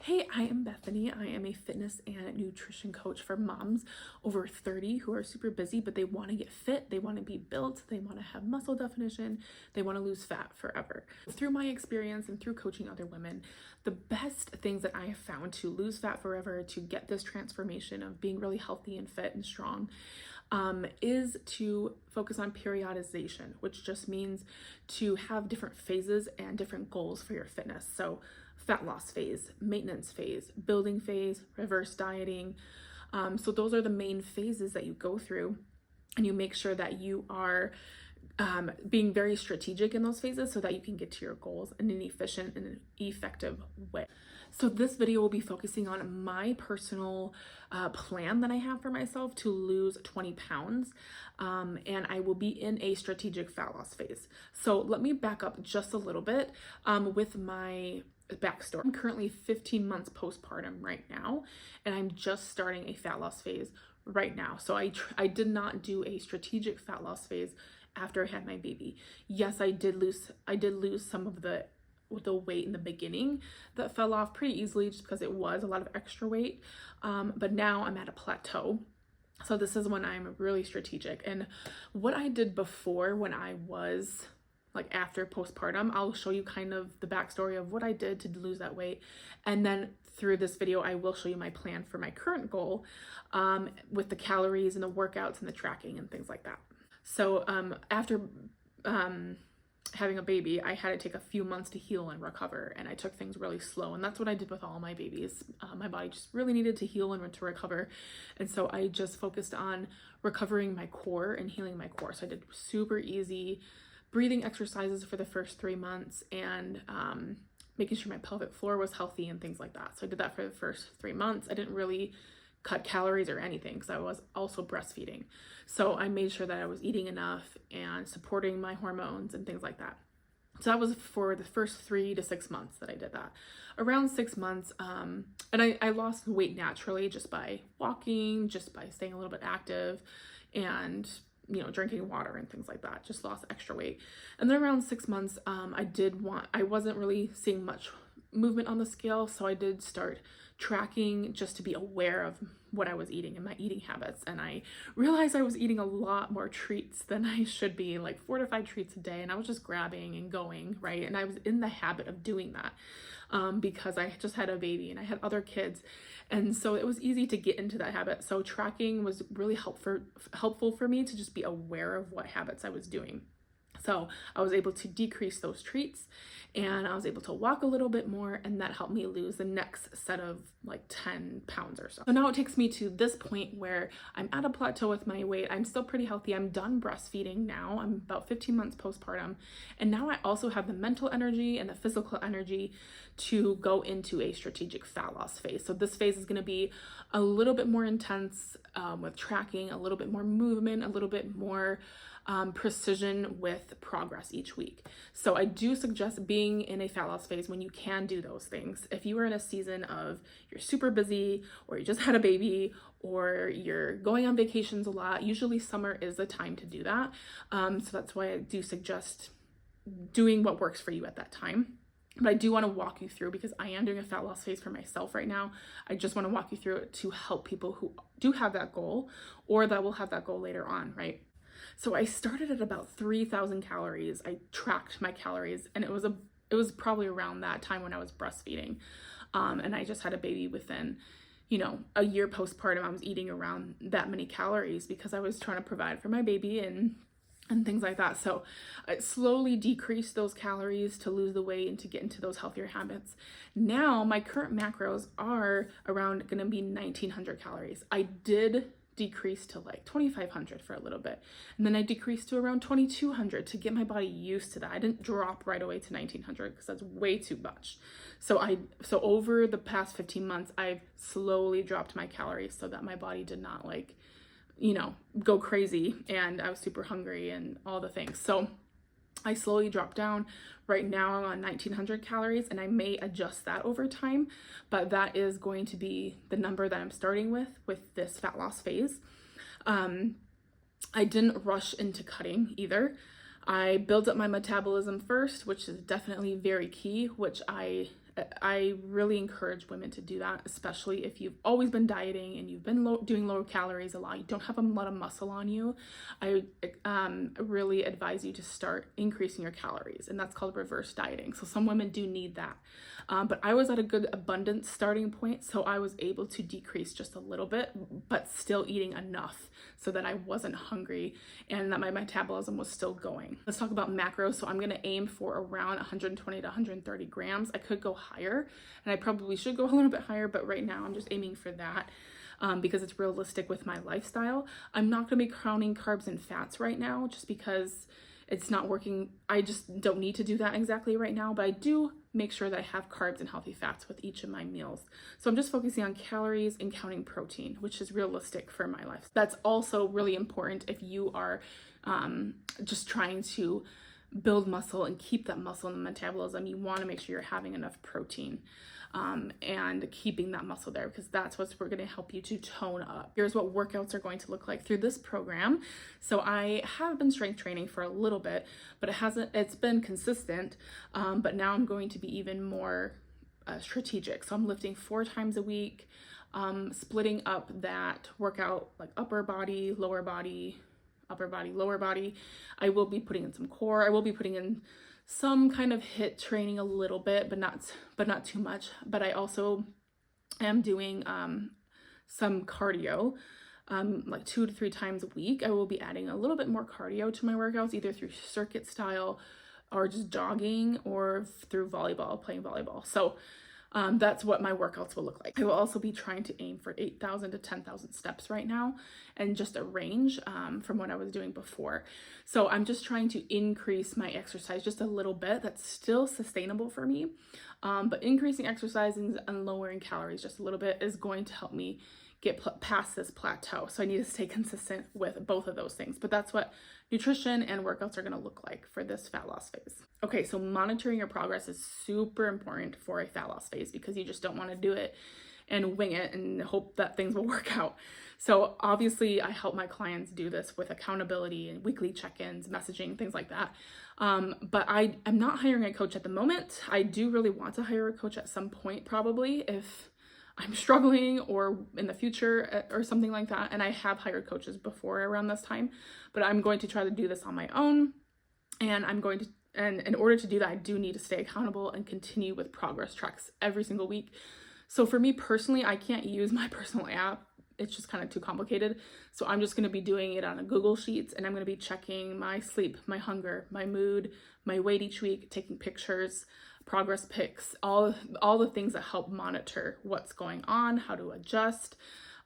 Hey, I am Bethany. I am a fitness and nutrition coach for moms over 30 who are super busy, but they want to get fit, they want to be built, they want to have muscle definition, they want to lose fat forever. Through my experience and through coaching other women, the best things that I have found to lose fat forever, to get this transformation of being really healthy and fit and strong, is to focus on periodization, which just means to have different phases and different goals for your fitness. So fat loss phase, maintenance phase, building phase, reverse dieting. So those are the main phases that you go through, and you make sure that you are being very strategic in those phases so that you can get to your goals in an efficient and an effective way. So this video will be focusing on my personal plan that I have for myself to lose 20 pounds. And I will be in a strategic fat loss phase. So let me back up just a little bit with my backstory. I'm currently 15 months postpartum right now, and I'm just starting a fat loss phase right now. So I did not do a strategic fat loss phase after I had my baby. Yes, I did lose some of the weight in the beginning that fell off pretty easily just because it was a lot of extra weight. But now I'm at a plateau. So this is when I'm really strategic. And what I did before, when I was like after postpartum, I'll show you kind of the backstory of what I did to lose that weight. And then through this video, I will show you my plan for my current goal with the calories and the workouts and the tracking and things like that. So after having a baby, I had to take a few months to heal and recover, and I took things really slow, and that's what I did with all my babies. My body just really needed to heal and to recover, and so I just focused on recovering my core and healing my core. So I did super easy breathing exercises for the first 3 months, and making sure my pelvic floor was healthy and things like that. So I did that for the first 3 months. I didn't really cut calories or anything because I was also breastfeeding. So I made sure that I was eating enough and supporting my hormones and things like that. So that was for the first 3 to 6 months that I did that. Around 6 months, and I lost weight naturally just by walking, just by staying a little bit active, and drinking water and things like that. Just lost extra weight. And then around 6 months, I wasn't really seeing much movement on the scale, so I did start tracking just to be aware of what I was eating and my eating habits. And I realized I was eating a lot more treats than I should be, like 4 to 5 treats a day, and I was just grabbing and going, right? And I was in the habit of doing that because I just had a baby and I had other kids, and so it was easy to get into that habit. So tracking was really helpful for me to just be aware of what habits I was doing. So I was able to decrease those treats, and I was able to walk a little bit more, and that helped me lose the next set of like 10 pounds or so. So now it takes me to this point where I'm at a plateau with my weight. I'm still pretty healthy. I'm done breastfeeding now. I'm about 15 months postpartum. And now I also have the mental energy and the physical energy to go into a strategic fat loss phase. So this phase is going to be a little bit more intense with tracking, a little bit more movement, a little bit more precision with progress each week. So I do suggest being in a fat loss phase when you can do those things. If you are in a season of you're super busy, or you just had a baby, or you're going on vacations a lot, usually summer is the time to do that. So that's why I do suggest doing what works for you at that time. But I do want to walk you through, because I am doing a fat loss phase for myself right now. I just want to walk you through it to help people who do have that goal, or that will have that goal later on, right? So I started at about 3,000 calories. I tracked my calories, and it was probably around that time when I was breastfeeding. And I just had a baby within, a year postpartum. I was eating around that many calories because I was trying to provide for my baby and things like that. So I slowly decreased those calories to lose the weight and to get into those healthier habits. Now my current macros are around going to be 1,900 calories. I did decrease to like 2,500 for a little bit, and then I decreased to around 2,200 to get my body used to that. I didn't drop right away to 1,900 because that's way too much. So over the past 15 months, I've slowly dropped my calories so that my body did not go crazy, and I was super hungry and all the things. So I slowly dropped down. Right now I'm on 1,900 calories, and I may adjust that over time, but that is going to be the number that I'm starting with this fat loss phase. I didn't rush into cutting either. I built up my metabolism first, which is definitely very key, which I I really encourage women to do that, especially if you've always been dieting and you've been doing low calories a lot. You don't have a lot of muscle on you. I really advise you to start increasing your calories, and that's called reverse dieting. So some women do need that. But I was at a good abundance starting point, so I was able to decrease just a little bit, but still eating enough so that I wasn't hungry and that my metabolism was still going. Let's talk about macros. So I'm going to aim for around 120 to 130 grams. I could go higher, and I probably should go a little bit higher, but right now I'm just aiming for that. Because it's realistic with my lifestyle. I'm not going to be counting carbs and fats right now just because it's not working. I just don't need to do that exactly right now, but I do make sure that I have carbs and healthy fats with each of my meals. So I'm just focusing on calories and counting protein, which is realistic for my life. That's also really important if you are just trying to build muscle and keep that muscle in the metabolism. You want to make sure you're having enough protein and keeping that muscle there, because that's what's going to help you to tone up. Here's what workouts are going to look like through this program. So I have been strength training for a little bit, but it's been consistent. But now I'm going to be even more strategic. So I'm lifting 4 times a week, splitting up that workout, like upper body, lower body, upper body, lower body. I will be putting in some core. I will be putting in some kind of HIIT training a little bit, but not too much. But I also am doing some cardio, like 2 to 3 times a week. I will be adding a little bit more cardio to my workouts, either through circuit style or just jogging or through volleyball, playing volleyball. So that's what my workouts will look like. I will also be trying to aim for 8,000 to 10,000 steps right now, and just a range from what I was doing before. So I'm just trying to increase my exercise just a little bit. That's still sustainable for me, but increasing exercise and lowering calories just a little bit is going to help me get past this plateau. So I need to stay consistent with both of those things, but that's what nutrition and workouts are going to look like for this fat loss phase. Okay, so monitoring your progress is super important for a fat loss phase, because you just don't want to do it and wing it and hope that things will work out. So obviously I help my clients do this with accountability and weekly check-ins, messaging, things like that. But I am not hiring a coach at the moment. I do really want to hire a coach at some point, probably, if I'm struggling or in the future or something like that. And I have hired coaches before around this time, but I'm going to try to do this on my own. And and in order to do that, I do need to stay accountable and continue with progress tracks every single week. So for me personally, I can't use my personal app. It's just kind of too complicated. So I'm just going to be doing it on a Google Sheets, and I'm going to be checking my sleep, my hunger, my mood, my weight each week, taking pictures, progress pics, all the things that help monitor what's going on, how to adjust,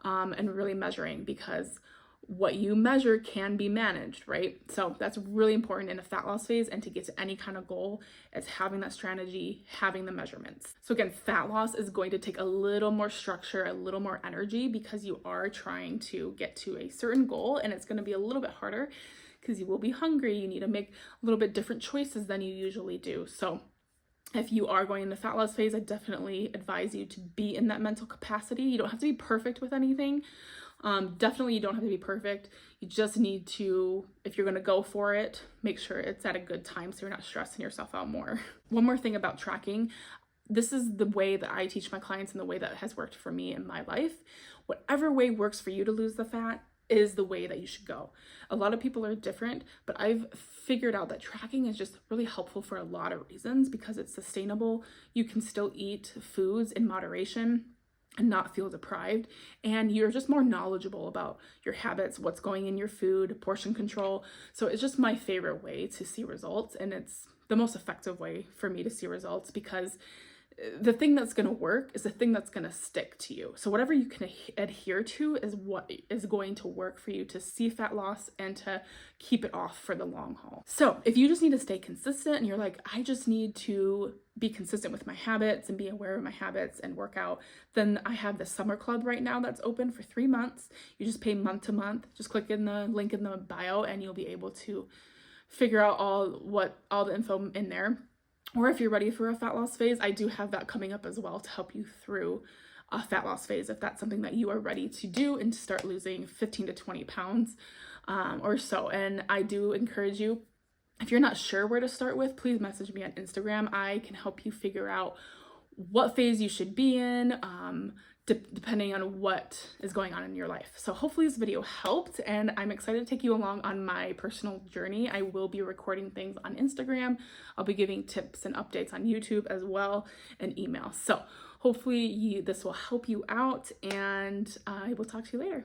and really measuring, because what you measure can be managed, right? So that's really important in a fat loss phase, and to get to any kind of goal is having that strategy, having the measurements. So again, fat loss is going to take a little more structure, a little more energy, because you are trying to get to a certain goal, and it's going to be a little bit harder because you will be hungry. You need to make a little bit different choices than you usually do. So if you are going into fat loss phase, I definitely advise you to be in that mental capacity. You don't have to be perfect with anything. Definitely you don't have to be perfect. You just need to, if you're going to go for it, make sure it's at a good time so you're not stressing yourself out more. One more thing about tracking. This is the way that I teach my clients and the way that has worked for me in my life. Whatever way works for you to lose the fat is the way that you should go. A lot of people are different, but I've figured out that tracking is just really helpful for a lot of reasons, because it's sustainable. You can still eat foods in moderation and not feel deprived, and you're just more knowledgeable about your habits, what's going in your food, portion control. So it's just my favorite way to see results, and it's the most effective way for me to see results, because the thing that's going to work is the thing that's going to stick to you. So whatever you can adhere to is what is going to work for you to see fat loss and to keep it off for the long haul. So if you just need to stay consistent and you're like, I just need to be consistent with my habits and be aware of my habits and work out, then I have the summer club right now that's open for 3 months. You just pay month to month. Just click in the link in the bio and you'll be able to figure out all the info in there. Or if you're ready for a fat loss phase, I do have that coming up as well to help you through a fat loss phase if that's something that you are ready to do and to start losing 15 to 20 pounds or so. And I do encourage you, if you're not sure where to start with, please message me on Instagram. I can help you figure out what phase you should be in, depending on what is going on in your life. So hopefully this video helped, and I'm excited to take you along on my personal journey. I will be recording things on Instagram. I'll be giving tips and updates on YouTube as well, and email. So hopefully this will help you out, and I will talk to you later.